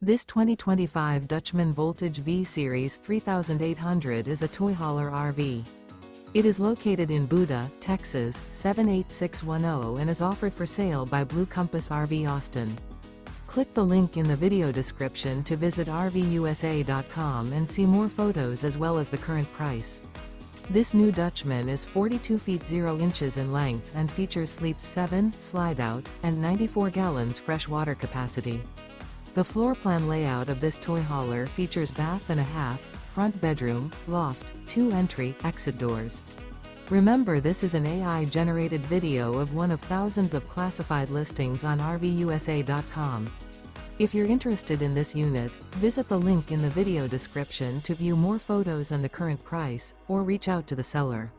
This 2025 Dutchmen Voltage V-Series 3800 is a toy hauler RV. It is located in Buda, Texas, 78610 and is offered for sale by Blue Compass RV Austin. Click the link in the video description to visit RVUSA.com and see more photos as well as the current price. This new Dutchmen is 42 feet 0 inches in length and features sleeps 7, Slideout, and 94 gallons fresh water capacity. The floor plan layout of this toy hauler features bath and a half, front bedroom, loft, 2 entry/exit doors. Remember, this is an AI-generated video of one of thousands of classified listings on RVUSA.com. If you're interested in this unit, visit the link in the video description to view more photos and the current price, or reach out to the seller.